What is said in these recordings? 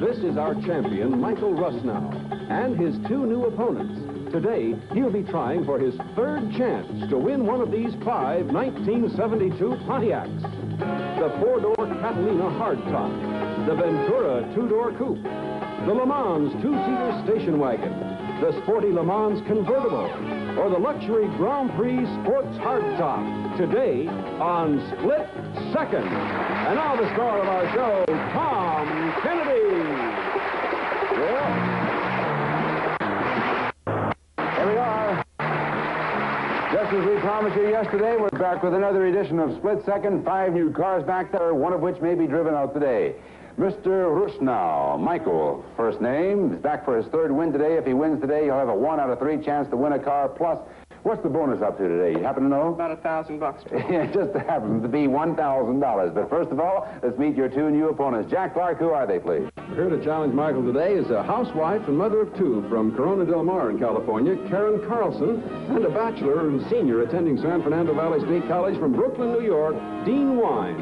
This is our champion, Michael Russnow, and his two new opponents. Today, he'll be trying for his third chance to win one of these 5 1972 Pontiacs. The 4-door Catalina hardtop, the Ventura 2-door coupe, the Le Mans 2-seater station wagon, the sporty Le Mans convertible, or the luxury Grand Prix sports hardtop. Today on Split Second. And now the star of our show, Tom Kennedy. Here we are. Just as we promised you yesterday, we're back with another edition of Split Second. 5 new cars back there, one of which may be driven out today. Mr. Russnow, Michael, first name, is back for his third win today. If he wins today, he'll have a 1 out of 3 chance to win a car. Plus, what's the bonus up to today? You happen to know? About $1,000. Yeah, it just happens to be $1,000. But first of all, let's meet your two new opponents. Jack Clark, who are they, please? Here to challenge Michael today is a housewife and mother of 2 from Corona Del Mar in California, Karen Carlson, and a bachelor and senior attending San Fernando Valley State College from Brooklyn, New York, Dean Wine.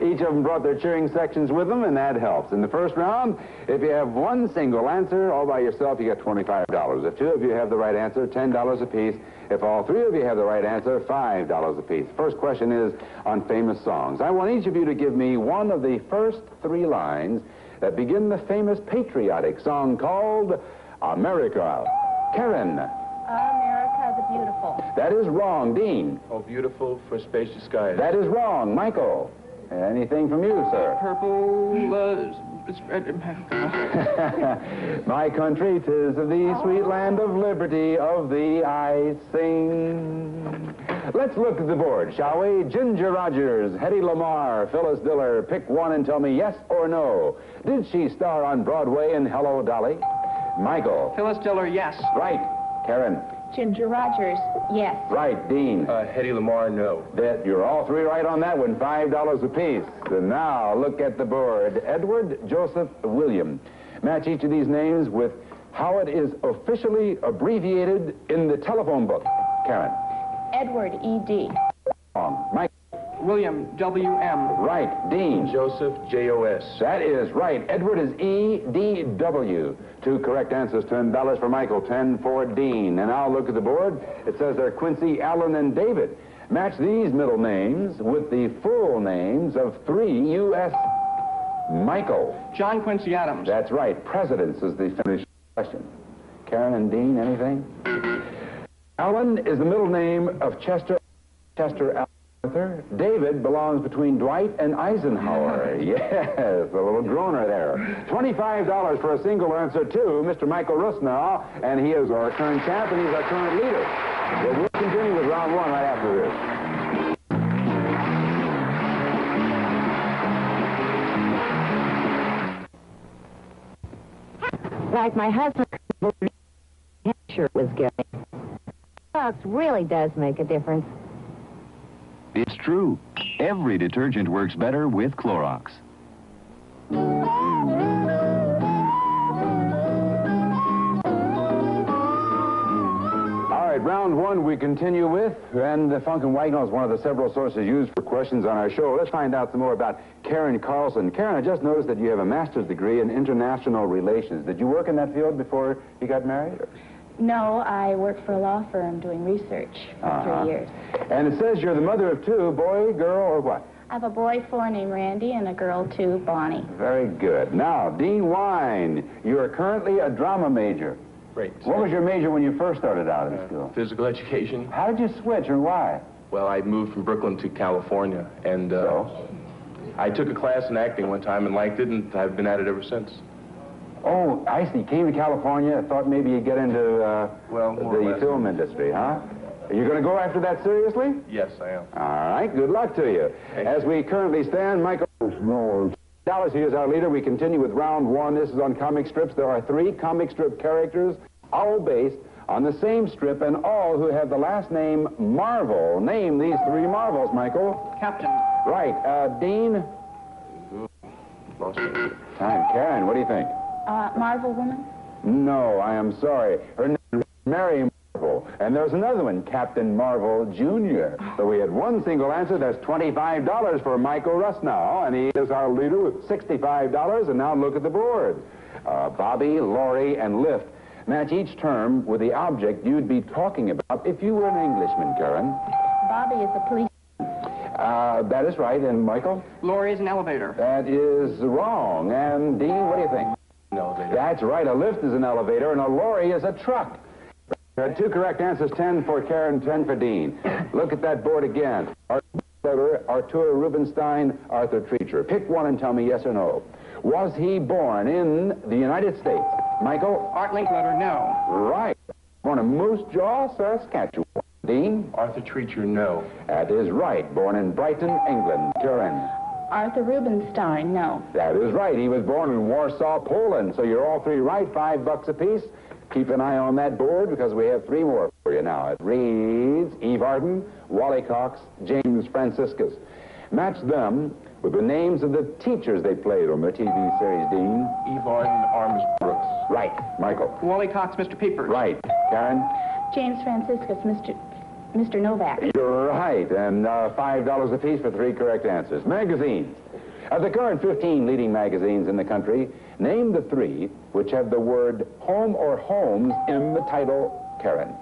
Each of them brought their cheering sections with them, and that helps. In the first round, if you have one single answer all by yourself, you get $25. If 2 of you have the right answer, $10 apiece. If all 3 of you have the right answer, $5 apiece. First question is on famous songs. I want each of you to give me one of the first 3 lines that begin the famous patriotic song called America. Karen. America the Beautiful. That is wrong. Dean. Oh, beautiful for spacious skies. That is wrong. Michael. Anything from you, sir? Purple, My country, 'tis of the sweet land of liberty, of thee I sing. Let's look at the board, shall we? Ginger Rogers, Hedy Lamarr, Phyllis Diller. Pick one and tell me yes or no. Did she star on Broadway in Hello, Dolly? Michael. Phyllis Diller, yes. Right. Karen. Ginger Rogers, yes. Right. Dean. Hedy Lamarr, no. That you're all 3 right on that one, $5 apiece. And now look at the board. Edward Joseph William. Match each of these names with how it is officially abbreviated in the telephone book. Karen. Edward E.D. Mike. William, W.M. Right. Dean. Joseph, J.O.S. That is right. Edward is E.D.W. 2 correct answers, $10 for Michael, 10 for Dean. And now look at the board. It says they're Quincy, Allen, and David. Match these middle names with the full names of 3 U.S. Michael. John Quincy Adams. That's right. Presidents is the finished question. Karen and Dean, anything? Allen is the middle name of Chester Allen. David belongs between Dwight and Eisenhower. Yes, a little groaner there. $25 for a single answer to Mr. Michael Russnow, and he is our current champ, and he's our current leader. Well, we'll continue with round 1 right after this. Like my husband shirt was giving. Clorox really does make a difference. It's true. Every detergent works better with Clorox. All right, round 1 we continue with, and the Funk and Wagnall is one of the several sources used for questions on our show. Let's find out some more about Karen Carlson. Karen, I just noticed that you have a master's degree in international relations. Did you work in that field before you got married? No, I work for a law firm doing research for 3 years. And it says you're the mother of 2, boy, girl, or what? I have a boy 4 named Randy and a girl 2, Bonnie. Very good. Now, Dean Wine, you are currently a drama major. Great. What was your major when you first started out in school? Physical education. How did you switch and why? Well, I moved from Brooklyn to California, and I took a class in acting one time and liked it, and I've been at it ever since. Oh, I see. Came to California, thought maybe you'd get into well, more or the less. film industry, huh? Are you going to go after that seriously? Yes, I am. All right, good luck to you. Thank As we currently stand, Michael Dallas, he is our leader. We continue with round 1. This is on comic strips. There are 3 comic strip characters, all based on the same strip, and all who have the last name Marvel. Name these 3 Marvels, Michael. Captain. Right. Dean? Lost it. Time. Karen, what do you think? Marvel Woman? No, I am sorry. Her name is Mary Marvel. And there's another one, Captain Marvel Jr. So we had one single answer. That's $25 for Michael Russnow, and he is our leader with $65. And now look at the board. Bobby, Laurie, and Lift match each term with the object you'd be talking about if you were an Englishman, Karen. Bobby is a police. That is right. And Michael? Laurie is an elevator. That is wrong. And Dean, what do you think? An elevator. That's right. A lift is an elevator, and a lorry is a truck. There are two correct answers, 10 for Karen, 10 for Dean. Look at that board again. Arturo Rubinstein, Arthur Treacher. Pick one and tell me yes or no. Was he born in the United States? Michael? Art Linkletter, no. Right. Born in Moose Jaw, Saskatchewan. Dean? Arthur Treacher, no. That is right. Born in Brighton, England. Karen? Arthur Rubinstein, no. That is right. He was born in Warsaw, Poland. So you're all three right. $5 apiece. Keep an eye on that board because we have three more for you now. It reads Eve Arden, Wally Cox, James Franciscus. Match them with the names of the teachers they played on their TV series, Dean. Eve Arden, Arms Brooks. Right. Michael. Wally Cox, Mr. Peepers. Right. Karen? James Franciscus, Mr. Novak. You're right. And $5 apiece for three correct answers. Magazines. Of the current 15 leading magazines in the country, name the three which have the word home or homes in the title, Karen.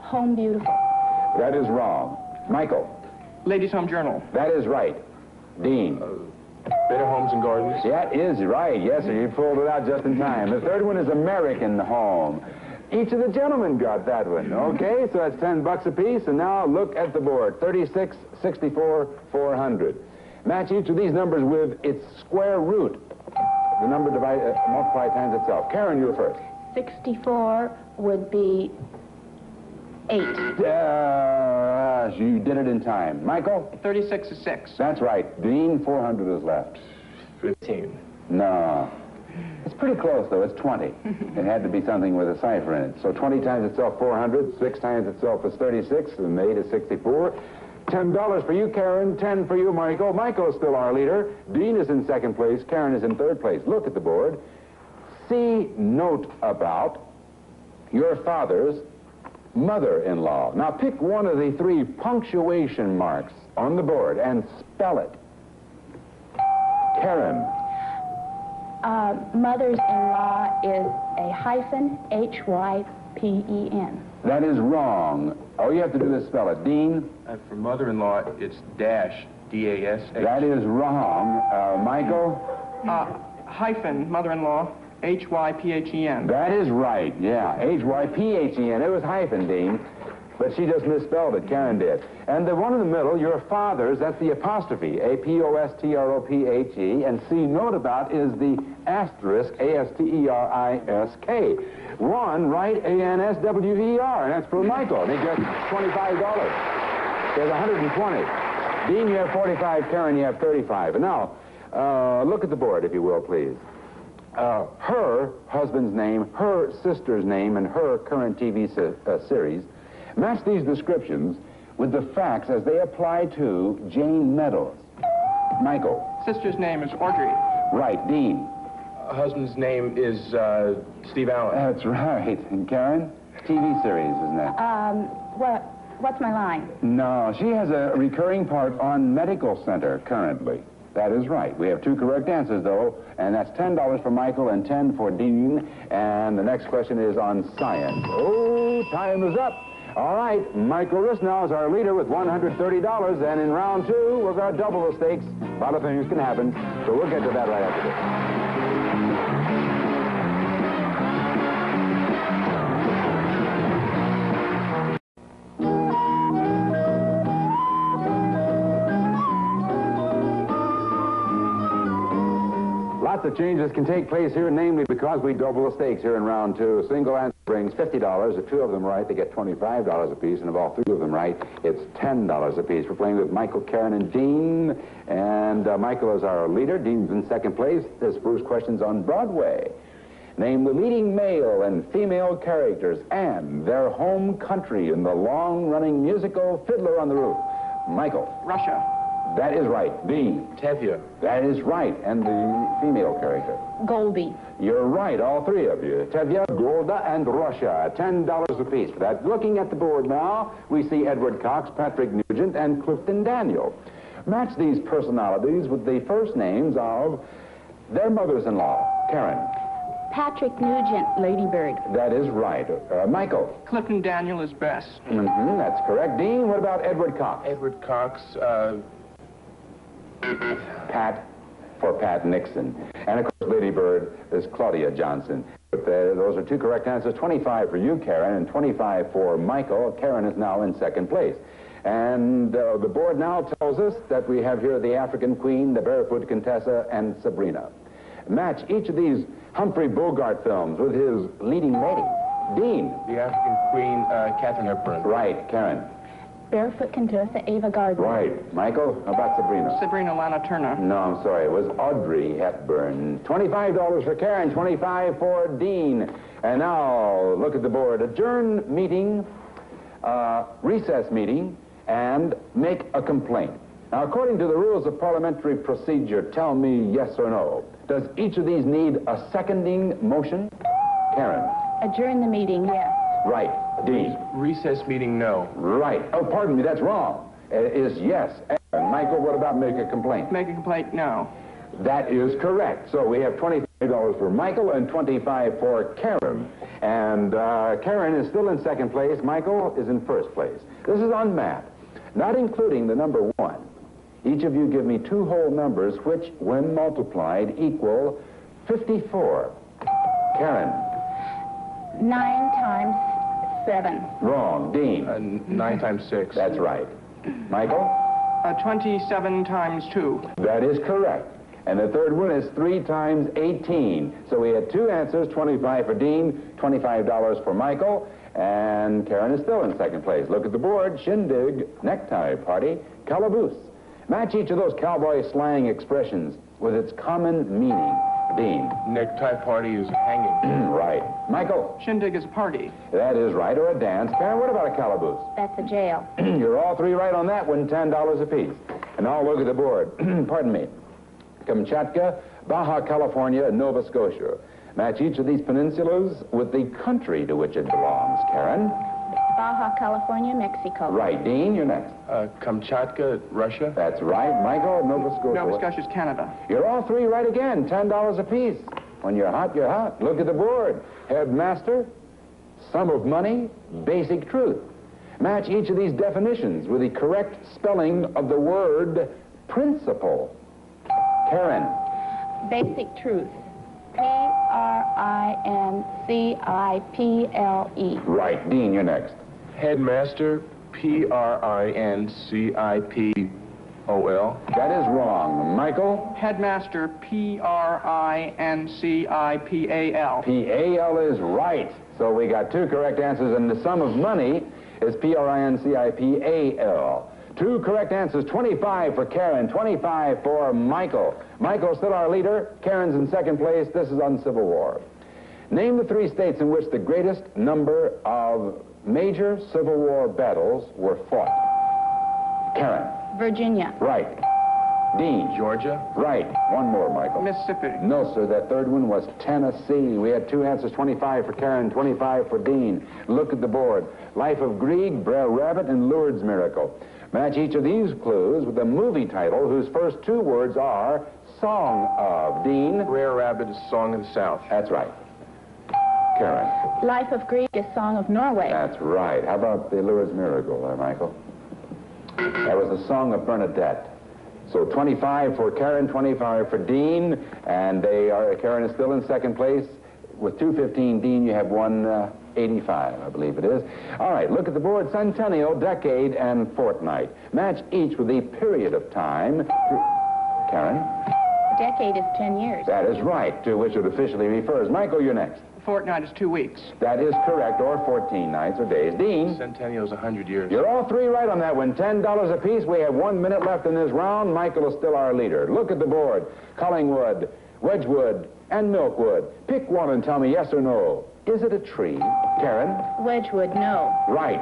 Home Beautiful. That is wrong. Michael. Ladies' Home Journal. That is right. Dean. Better Homes and Gardens. That is right. Yes, sir. You pulled it out just in time. The third one is American Home. Each of the gentlemen got that one. Okay, so that's $10 apiece. And now look at the board. 36, 64, 400. Match each of these numbers with its square root. The number multiplied times itself. Karen, you're first. 64 would be 8. You did it in time. Michael? 36 is 6. That's right. Dean, 400 is left. 15. No. It's pretty close, though. It's 20. It had to be something with a cipher in it. So 20 times itself, 400. 6 times itself is 36. And 8 is 64. $10 for you, Karen. 10 for you, Michael. Michael is still our leader. Dean is in second place. Karen is in third place. Look at the board. See note about your father's mother-in-law. Now pick one of the three punctuation marks on the board and spell it. Karen. Mother's-in-law is a hyphen, Hypen. That is wrong. All you have to do is spell it. Dean? For mother-in-law, it's dash, D-A-S-H. That is wrong. Michael? Hyphen, mother-in-law, Hyphen. That is right, yeah. Hyphen. It was hyphen, Dean. But she just misspelled it. Karen did. And the one in the middle, your father's, that's the apostrophe, A-P-O-S-T-R-O-P-H-E. And see, note about is the asterisk, A-S-T-E-R-I-S-K. One, right, A-N-S-W-E-R. And that's for Michael. And he gets $25. There's 120. Dean, you have 45. Karen, you have 35. And now, look at the board, if you will, please. Her husband's name, her sister's name, and her current TV series. Match these descriptions with the facts as they apply to Jane Meadows. Michael. Sister's name is Audrey. Right. Dean. Husband's name is Steve Allen. That's right. And Karen? TV series, isn't it? What's my line? No, she has a recurring part on Medical Center currently. That is right. We have two correct answers, though, and that's $10 for Michael and 10 for Dean. And the next question is on science. Oh, time is up. All right, Michael Russnow is our leader with $130, and in round two, we're going to double the stakes. A lot of things can happen, so we'll get to that right after this. Lots of changes can take place here, namely because we double the stakes here in round two. A single answer brings $50. If two of them right, they get $25 apiece, and if all three of them right, it's $10 apiece. We're playing with Michael, Karen, and Dean, and Michael is our leader. Dean's in second place. This first question's on Broadway. Name the leading male and female characters and their home country in the long-running musical Fiddler on the Roof. Michael. Russia. That is right. Dean. Tevye. That is right. And the female character. Goldie. You're right, all three of you. Tevye, Golda, and Russia. $10 apiece for that. Looking at the board now, we see Edward Cox, Patrick Nugent, and Clifton Daniel. Match these personalities with the first names of their mothers-in-law. Karen. Patrick Nugent, Lady Bird. That is right. Michael. Clifton Daniel is Bess. That's correct. Dean, what about Edward Cox? Edward Cox, Pat, for Pat Nixon. And, of course, Lady Bird is Claudia Johnson. But those are two correct answers. 25 for you, Karen, and 25 for Michael. Karen is now in second place. And the board now tells us that we have here the African Queen, the Barefoot Contessa, and Sabrina. Match each of these Humphrey Bogart films with his leading lady. Dean. the African Queen, Katharine Hepburn. Right. Karen. Barefoot Contessa, Ava Gardner. Right. Michael, how about Sabrina? Sabrina Lana Turner. No, I'm sorry. It was Audrey Hepburn. $25 for Karen, 25 for Dean. And now, look at the board. Adjourn meeting, recess meeting, and make a complaint. Now, according to the rules of parliamentary procedure, tell me yes or no. Does each of these need a seconding motion? Karen. Adjourn the meeting, yes. Right. Dean. Recess meeting, no. Right. Oh, pardon me, that's wrong. It is yes. And Michael, what about make a complaint? Make a complaint, no. That is correct. So we have $25 for Michael and 25 for Karen. And Karen is still in second place. Michael is in first place. This is on math, not including the number 1. Each of you give me 2 whole numbers, which, when multiplied, equal 54. Karen. 9 times 7. Wrong. Dean. 9 times 6. That's right. Michael? 27 times 2. That is correct. And the third one is 3 times 18. So we had 2 answers, 25 for Dean, $25 for Michael, and Karen is still in second place. Look at the board. Shindig, necktie party, calaboose. Match each of those cowboy slang expressions with its common meaning. Dean. Necktie party is hanging. Right. Michael. Shindig is a party. That is right, or a dance. Karen, what about a calaboose? That's a jail. You're all 3 right on that one, $10 apiece. And now look at the board. Pardon me. Kamchatka, Baja California, and Nova Scotia. Match each of these peninsulas with the country to which it belongs. Karen? Baja California, Mexico. Right. Dean, you're next. Kamchatka, Russia. That's right. Michael, Nova Scotia. Nova Scotia is Canada. You're all 3 right again, $10 apiece. When you're hot, you're hot. Look at the board. Headmaster, sum of money, basic truth. Match each of these definitions with the correct spelling of the word principle. Karen. Basic truth. P-R-I-N-C-I-P-L-E. Right. Dean, you're next. Headmaster, P-R-I-N-C-I-P-O-L. That is wrong. Michael? Headmaster, P-R-I-N-C-I-P-A-L. P-A-L is right. So we got 2 correct answers, and the sum of money is P-R-I-N-C-I-P-A-L. 2 correct answers, 25 for Karen, 25 for Michael. Michael's still our leader. Karen's in second place. This is on Civil War. Name the 3 states in which the greatest number of major Civil War battles were fought. Karen. Virginia. Right. Dean. Georgia. Right. One more, Michael. Mississippi. No, sir. That third one was Tennessee. We had 2 answers, 25 for Karen, 25 for Dean. Look at the board. Life of Grieg, Brer Rabbit, and Lourdes Miracle. Match each of these clues with a movie title whose first 2 words are Song of. Dean. Brer Rabbit is Song of the South. That's right. Karen. Life of Grieg is Song of Norway. That's right. How about the Lourdes Miracle there, Michael? That was the Song of Bernadette. So 25 for Karen, 25 for Dean, and Karen is still in second place with 215. Dean, you have 185, I believe it is. All right, look at the board. Centennial, decade, and fortnight. Match each with the period of time. Karen? A decade is 10 years. That is right, to which it officially refers. Michael, you're next. A fortnight is 2 weeks. That is correct, or 14 nights or days. Dean? Centennial is 100 years. You're all 3 right on that one. $10 apiece. We have 1 minute left in this round. Michael is still our leader. Look at the board. Collingwood, Wedgwood, and Milkwood. Pick one and tell me yes or no. Is it a tree? Karen? Wedgwood, no. Right.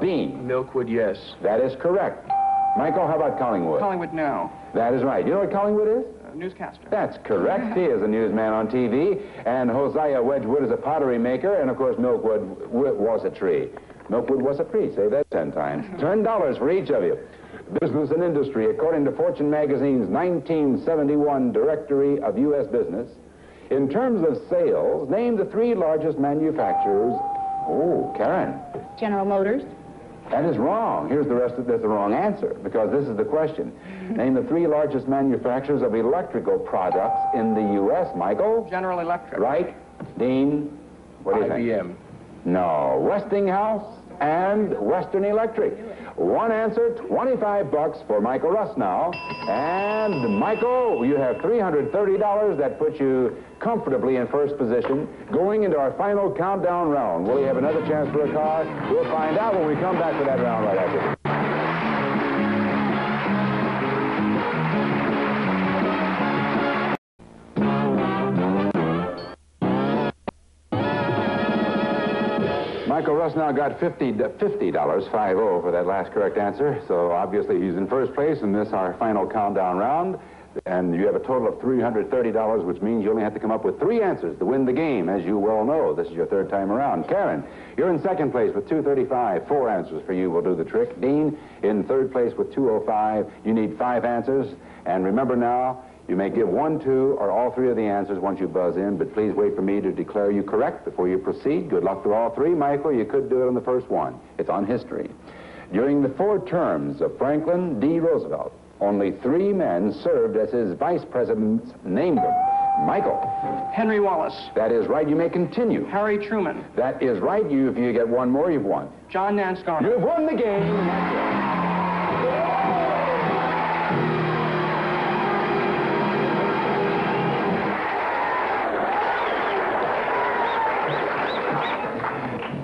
Dean? Milkwood, yes. That is correct. Michael, how about Collingwood? Collingwood, no. That is right. You know what Collingwood is? Newscaster. That's correct. He is a newsman on TV. And Hosea Wedgwood is a pottery maker. And, of course, Milkwood was a tree. Milkwood was a tree. Say that 10 times. $10 for each of you. Business and industry, according to Fortune magazine's 1971 Directory of U.S. Business. In terms of sales, name the 3 largest manufacturers. Oh, Karen. General Motors. That is wrong. Here's the rest of that's the wrong answer, because this is the question. Name the 3 largest manufacturers of electrical products in the U.S., Michael. General Electric. Right. Dean, what do you think? IBM. No. Westinghouse and Western Electric. One answer, $25 for Michael Russnow. And Michael, you have $330. That puts you comfortably in first position. Going into our final countdown round. Will he have another chance for a car? We'll find out when we come back to that round right after this. Michael Russnow got $50, 50 for that last correct answer. So obviously he's in first place in this, our final countdown round. And you have a total of $330, which means you only have to come up with 3 answers to win the game, as you well know. This is your 3rd time around. Karen, you're in 2nd place with $235. 4 answers for you will do the trick. Dean, in 3rd place with $205. You need 5 answers. And remember now, you may give 1, 2, or all 3 of the answers once you buzz in, but please wait for me to declare you correct before you proceed. Good luck to all 3. Michael, you could do it on the first one. It's on history. During the 4 terms of Franklin D. Roosevelt, only 3 men served as his vice presidents. Name them. Michael. Henry Wallace. That is right. You may continue. Harry Truman. That is right. If you get 1 more, you've won. John Nance Garner. You've won the game.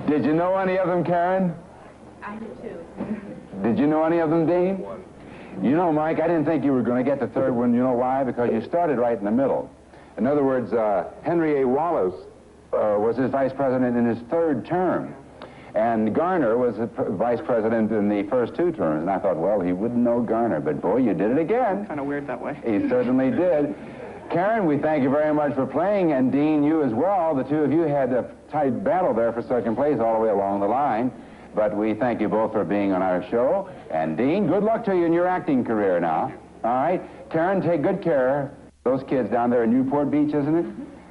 Did you know any of them, Karen? I do too. Did you know any of them, Dean? You know, Mike, I didn't think you were going to get the 3rd one. You know why? Because you started right in the middle. In other words, Henry A. Wallace was his vice president in his 3rd term. And Garner was the vice president in the first 2 terms. And I thought, well, he wouldn't know Garner. But, boy, you did it again. Kind of weird that way. He certainly did. Karen, we thank you very much for playing, and Dean, you as well. The 2 of you had a tight battle there for 2nd place all the way along the line. But we thank you both for being on our show. And Dean, good luck to you in your acting career now. All right? Karen, take good care. Those kids down there in Newport Beach, isn't it?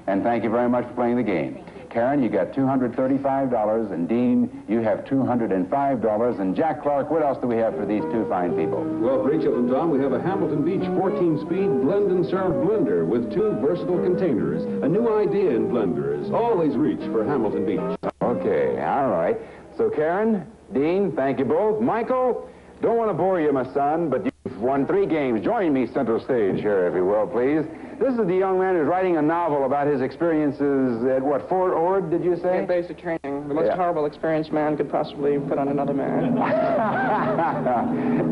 And thank you very much for playing the game. Karen, you got $235, and Dean, you have $205. And Jack Clark, what else do we have for these 2 fine people? Well, for each of them, Tom, we have a Hamilton Beach 14-speed blend and serve blender with 2 versatile containers. A new idea in blenders. Always reach for Hamilton Beach. Okay, all right. So, Karen, Dean, thank you both. Michael, don't want to bore you, my son, but you've won 3 games. Join me center stage here, if you will, please. This is the young man who's writing a novel about his experiences at, what, Fort Ord, did you say? Yeah, basic training. The most horrible experience man could possibly put on another man.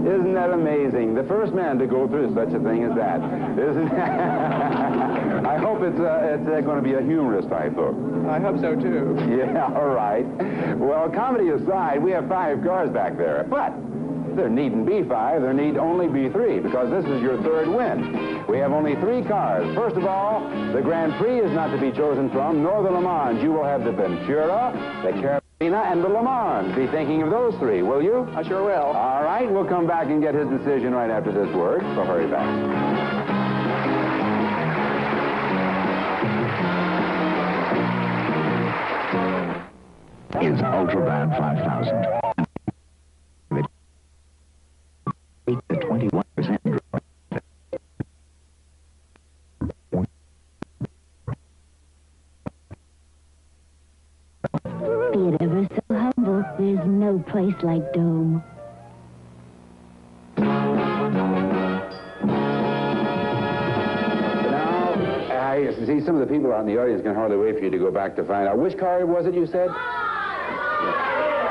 Isn't that amazing? The first man to go through such a thing as that. Isn't I hope it's going to be a humorous type book. I hope so, too. Yeah, all right. Well, comedy aside, we have 5 cars back there. But there needn't be 5. There need only be 3, because this is your 3rd win. We have only 3 cars. First of all, the Grand Prix is not to be chosen from, nor the Le Mans. You will have the Ventura, the Carolina, and the Le Mans. Be thinking of those 3, will you? I sure will. All right, we'll come back and get his decision right after this word, so hurry back. Is Ultrabad 5000. The 21% drop. Be it ever so humble, there's no place like Dome. I see some of the people out in the audience can hardly wait for you to go back to find out. Which car was it you said?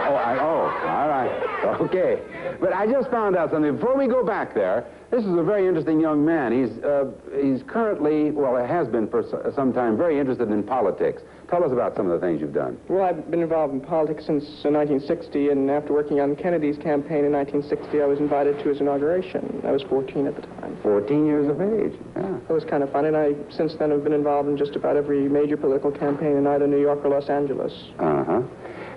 Oh, all right. Okay, but I just found out something. Before we go back there, this is a very interesting young man. He's currently, well, has been for some time, very interested in politics. Tell us about some of the things you've done. Well, I've been involved in politics since 1960, and after working on Kennedy's campaign in 1960, I was invited to his inauguration. I was 14 at the time. 14 years of age, yeah. It was kind of fun, and I, since then, have been involved in just about every major political campaign in either New York or Los Angeles. Uh-huh.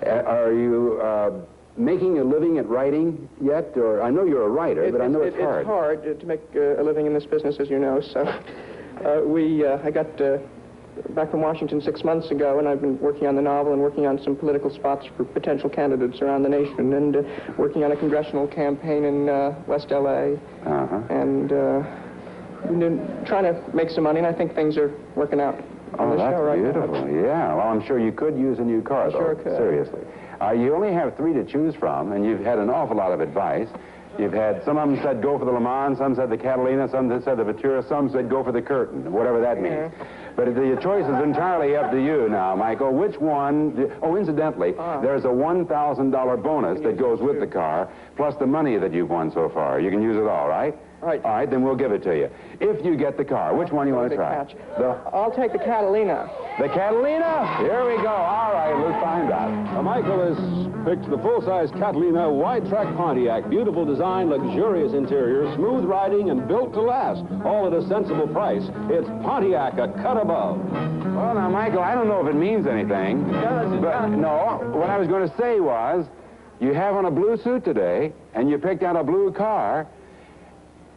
Are you making a living at writing yet? Or I know you're a writer, but I know it's hard. It's hard to make a living in this business, as you know, so I got back from Washington 6 months ago, and I've been working on the novel and working on some political spots for potential candidates around the nation, and working on a congressional campaign in West L.A., and trying to make some money, and I think things are working out on the show right now. Oh, that's beautiful. Yeah, well, I'm sure you could use a new car, though. Sure could. Seriously. You only have 3 to choose from, and you've had an awful lot of advice. You've had, some of them said go for the Le Mans, some said the Catalina, some said the Ventura, some said go for the Curtain, whatever that means. But the choice is entirely up to you now, Michael. Which one? Oh, incidentally, there's a $1,000 bonus that goes with the car, plus the money that you've won so far. You can use it all, right? Right. All right, then we'll give it to you. If you get the car, which one do you want to try? I'll take the Catalina. The Catalina? Here we go. All right, let's find out. Michael has picked the full-size Catalina wide-track Pontiac. Beautiful design, luxurious interior, smooth riding, and built to last. All at a sensible price. It's Pontiac, a cut above. Well, now, Michael, I don't know if it means anything. But no, what I was going to say was, you have on a blue suit today, and you picked out a blue car,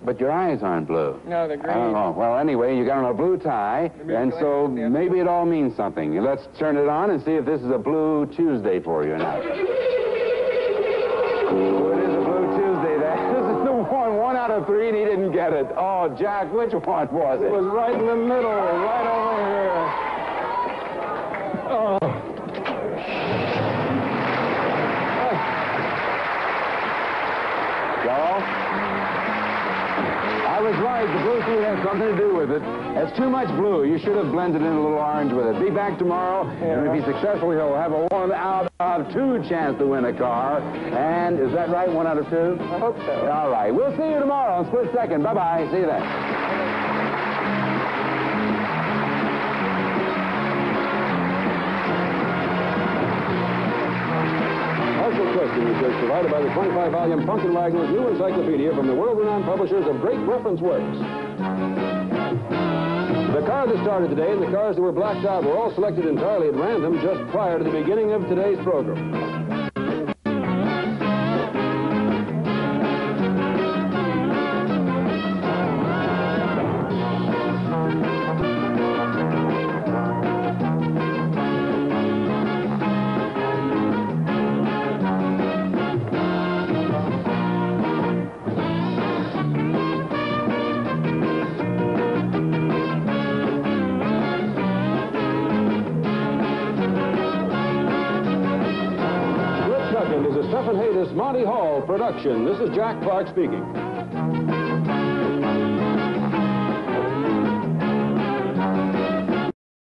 but your eyes aren't blue. No, they're green. I don't know. Well, anyway, you got on a blue tie, and so maybe it all means something. Let's turn it on and see if this is a Blue Tuesday for you or not. Oh, it is a Blue Tuesday. This is the one. 1 out of 3, and he didn't get it. Oh, Jack, which one was it? It was right in the middle, right over here. Oh. I was right. The blue suit has something to do with it. It's too much blue. You should have blended in a little orange with it. Be back tomorrow, and if he's successful, he'll have a 1 out of 2 chance to win a car. And is that right, 1 out of 2? I hope so. All right. We'll see you tomorrow on Split Second. Bye-bye. See you then. Question research provided by the 25-volume Pumpkin Wagner's new encyclopedia from the world-renowned publishers of Great Reference Works. The car that started today and the cars that were blacked out were all selected entirely at random just prior to the beginning of today's program. Monty Hall production. This is Jack Clark speaking.